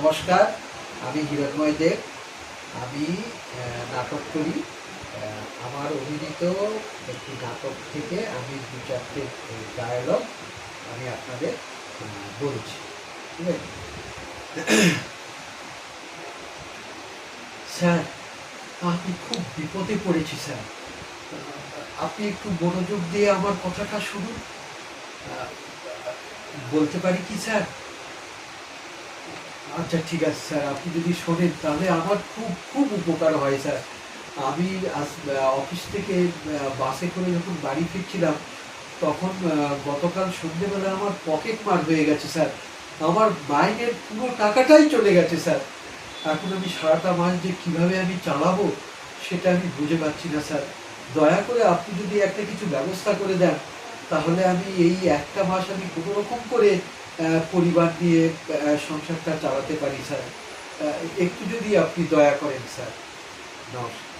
নমস্কার, আমি হিরণময় দেব। আমি নাটক করি। আমার অভিনীত একটি নাটক থেকে আমি ২-৪টে ডায়ালগ আমি আপনাদের বলছি। ঠিক আছে স্যার, আমি খুব বিপদে পড়েছি স্যার। আপনি একটু মনোযোগ দিয়ে আমার কথাটা শুনুন। বলতে পারি কি স্যার? আচ্ছা ঠিক আছে স্যার, আপনি যদি শোনেন তাহলে আমার খুব খুব উপকার হয় স্যার। আমি অফিস থেকে বাসে করে যখন বাড়ি ফিরছিলাম, তখন গতকাল সন্ধ্যেবেলা আমার পকেট মার হয়ে গেছে স্যার। আমার মাইনের পুরো টাকাটাই চলে গেছে স্যার। এখন আমি সারাটা মাস যে কীভাবে আমি চালাবো সেটা আমি বুঝে পাচ্ছি না স্যার। দয়া করে আপনি যদি একটা কিছু ব্যবস্থা করে দেন, তাহলে আমি এই একটা মাস আমি কোনো রকম করে পরিবার নিয়ে সংসারটা চালাতে পারি স্যার। একটু যদি আপনি দয়া করেন স্যার। নমস্কার।